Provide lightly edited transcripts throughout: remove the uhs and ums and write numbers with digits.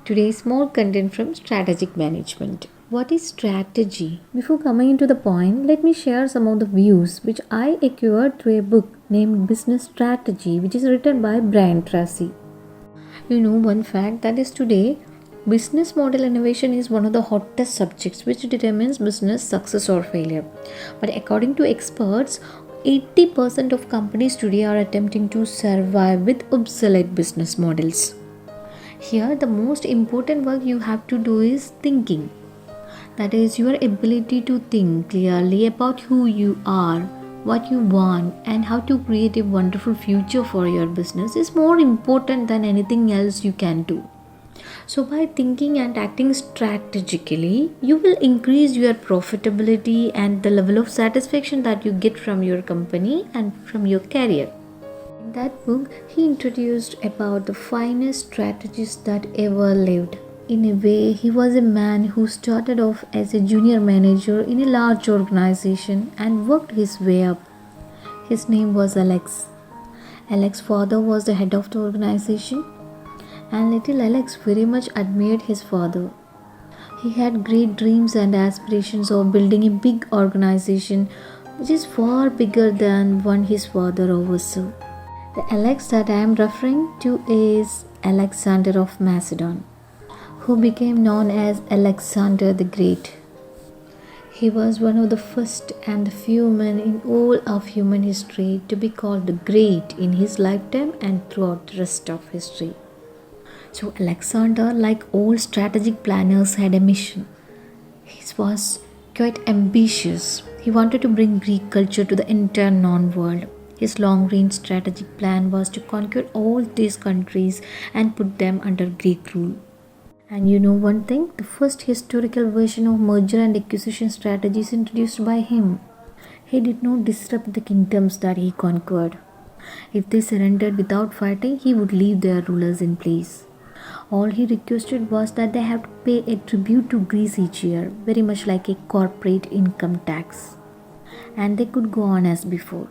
Today's small content from strategic management. What is strategy? Before coming into the point, let me share some of the views which I acquired through a book named Business Strategy, which is written by Brian Tracy. You know, one fact that is today, business model innovation is one of the hottest subjects which determines business success or failure. But according to experts, 80% of companies today are attempting to survive with obsolete business models. Here, the most important work you have to do is thinking. That is, your ability to think clearly about who you are, what you want, and how to create a wonderful future for your business is more important than anything else you can do. So, by thinking and acting strategically, you will increase your profitability and the level of satisfaction that you get from your company and from your career. In that book, he introduced about the finest strategists that ever lived. In a way, he was a man who started off as a junior manager in a large organization and worked his way up. His name was Alex. Alex's father was the head of the organization, and little Alex very much admired his father. He had great dreams and aspirations of building a big organization which is far bigger than one his father oversaw. The Alex that I am referring to is Alexander of Macedon, who became known as Alexander the Great. He was one of the first and the few men in all of human history to be called the Great in his lifetime and throughout the rest of history. So Alexander, like all strategic planners, had a mission. He was quite ambitious. He wanted to bring Greek culture to the entire known world. His long-range strategic plan was to conquer all these countries and put them under Greek rule. And you know one thing, the first historical version of merger and acquisition strategy is introduced by him. He did not disrupt the kingdoms that he conquered. If they surrendered without fighting, he would leave their rulers in place. All he requested was that they have to pay a tribute to Greece each year, very much like a corporate income tax. And they could go on as before.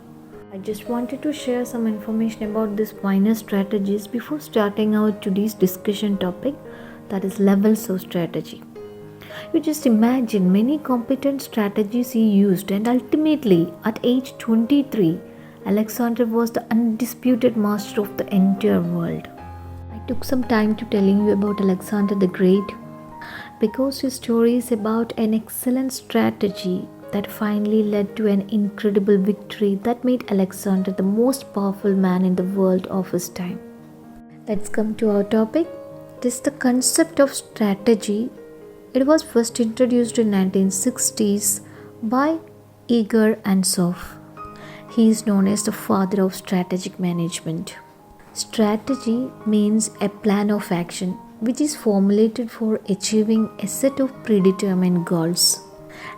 I just wanted to share some information about these finest strategies before starting our today's discussion topic, that is levels of strategy. You just imagine many competent strategies he used, and ultimately at age 23, Alexander was the undisputed master of the entire world. I took some time to telling you about Alexander the Great because his story is about an excellent strategy that finally led to an incredible victory that made Alexander the most powerful man in the world of his time. Let's come to our topic. It is the concept of strategy. It was first introduced in 1960s by Igor Ansoff. He is known as the father of strategic management. Strategy means a plan of action which is formulated for achieving a set of predetermined goals.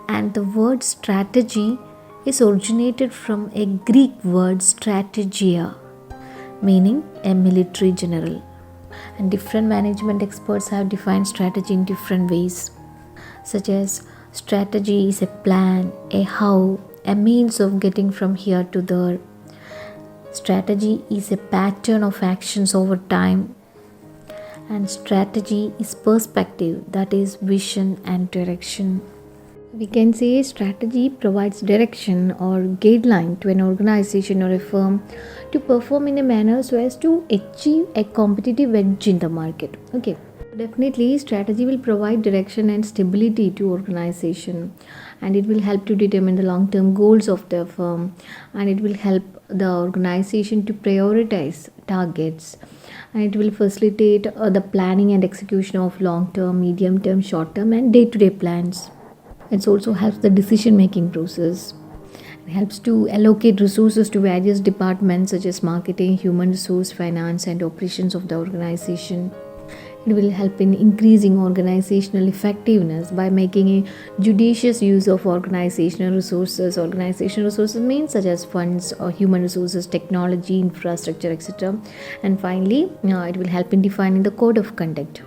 And the word strategy is originated from a Greek word strategia, meaning a military general. And different management experts have defined strategy in different ways, such as strategy is a plan, a how, a means of getting from here to there. Strategy is a pattern of actions over time, and strategy is perspective, that is vision and direction. We can say strategy provides direction or guideline to an organization or a firm to perform in a manner so as to achieve a competitive edge in the market. Okay, definitely strategy will provide direction and stability to organization, and it will help to determine the long-term goals of the firm, and it will help the organization to prioritize targets, and it will facilitate the planning and execution of long-term, medium-term, short-term and day-to-day plans. It also helps the decision-making process. It helps to allocate resources to various departments such as marketing, human resource, finance and operations of the organization. It will help in increasing organizational effectiveness by making a judicious use of organizational resources. Organizational resources means such as funds or human resources, technology, infrastructure, etc. And finally, it will help in defining the code of conduct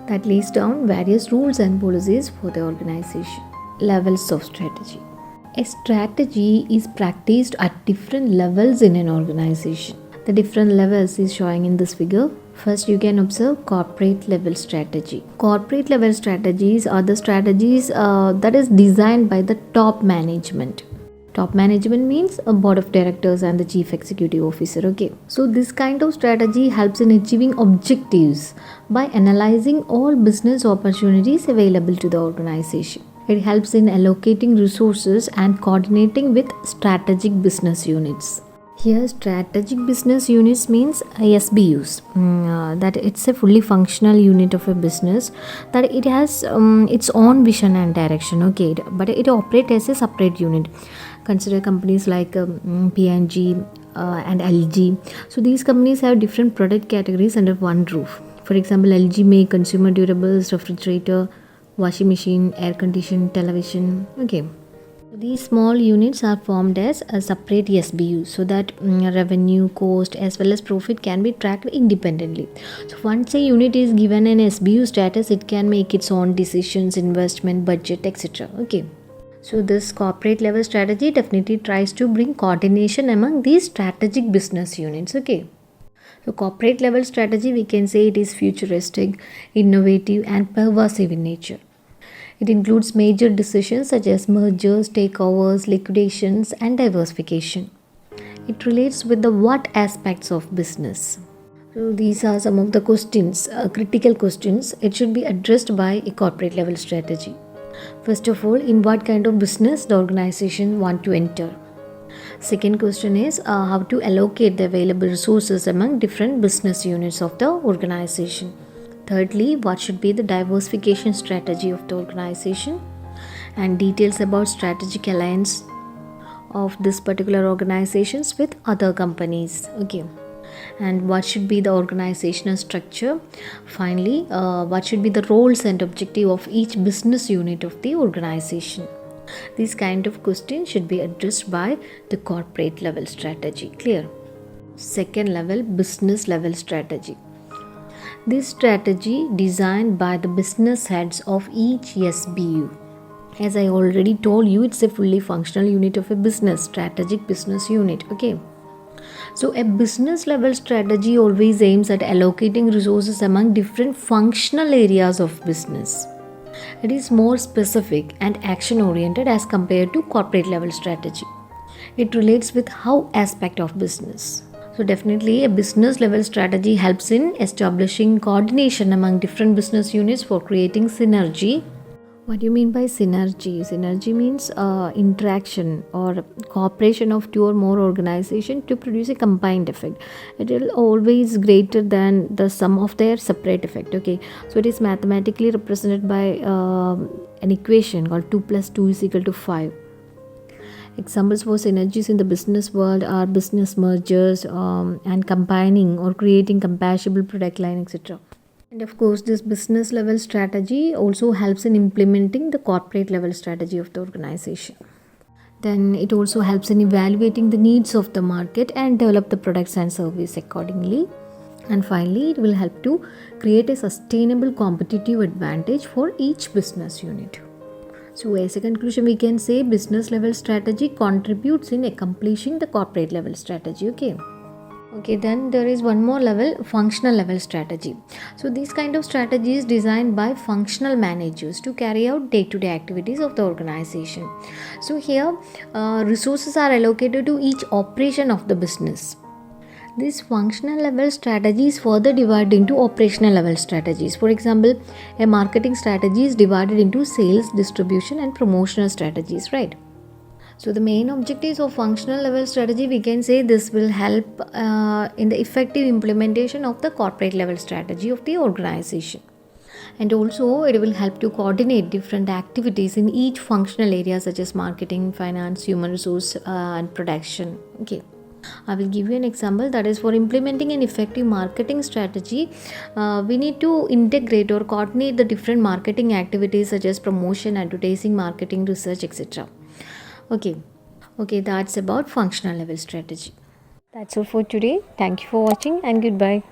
that lays down various rules and policies for the organization. Levels of strategy. A strategy is practiced at different levels in an organization. The different levels is showing in this figure. First, you can observe corporate level strategy. Corporate level strategies are the strategies that is designed by the top management. Top management means a board of directors and the chief executive officer. Okay, so this kind of strategy helps in achieving objectives by analyzing all business opportunities available to the organization. It helps in allocating resources and coordinating with strategic business units. Here, strategic business units means SBUs. That it's a fully functional unit of a business, that it has its own vision and direction. Okay, but it operates as a separate unit. Consider companies like P&G and LG. So these companies have different product categories under one roof. For example, LG make consumer durables, refrigerator, washing machine, air condition, television. Okay. These small units are formed as a separate SBU so that revenue, cost as well as profit can be tracked independently. So once a unit is given an SBU status, it can make its own decisions, investment, budget, etc. Okay. So this corporate level strategy definitely tries to bring coordination among these strategic business units. Okay. So corporate level strategy, we can say it is futuristic, innovative and pervasive in nature. It includes major decisions such as mergers, takeovers, liquidations, and diversification. It relates with the what aspects of business. So these are some of the questions, critical questions. It should be addressed by a corporate level strategy. First of all, in what kind of business the organization want to enter. Second question is how to allocate the available resources among different business units of the organization. Thirdly, what should be the diversification strategy of the organization, and details about strategic alliance of this particular organizations with other companies. Okay, and what should be the organizational structure. Finally, what should be the roles and objective of each business unit of the organization. These kind of questions should be addressed by the corporate level strategy. Clear? Second level, business level strategy. This strategy designed by the business heads of each SBU. As I already told you, it's a fully functional unit of a business, strategic business unit. Okay. So a business level strategy always aims at allocating resources among different functional areas of business. It is more specific and action oriented as compared to corporate level strategy. It relates with how aspect of business. So definitely a business level strategy helps in establishing coordination among different business units for creating synergy. What do you mean by synergy? Synergy means interaction or cooperation of two or more organizations to produce a combined effect. It will always greater than the sum of their separate effect. Okay, so it is mathematically represented by an equation called 2 plus 2 is equal to 5. Examples for synergies in the business world are business mergers and combining or creating compatible product line, etc. And of course, this business level strategy also helps in implementing the corporate level strategy of the organization. Then it also helps in evaluating the needs of the market and develop the products and service accordingly. And finally, it will help to create a sustainable competitive advantage for each business unit. So as a conclusion, we can say business level strategy contributes in accomplishing the corporate level strategy. Okay, then there is one more level, functional level strategy. So these kind of strategy is designed by functional managers to carry out day-to-day activities of the organization. So here resources are allocated to each operation of the business. This functional level strategy is further divided into operational level strategies. For example, a marketing strategy is divided into sales, distribution and promotional strategies, right? So the main objectives of functional level strategy, we can say this will help in the effective implementation of the corporate level strategy of the organization. And also it will help to coordinate different activities in each functional area such as marketing, finance, human resource and production. Okay. I will give you an example, that is for implementing an effective marketing strategy, we need to integrate or coordinate the different marketing activities such as promotion, advertising, marketing, research, etc. Okay, that's about functional level strategy. That's all for today. Thank you for watching and goodbye.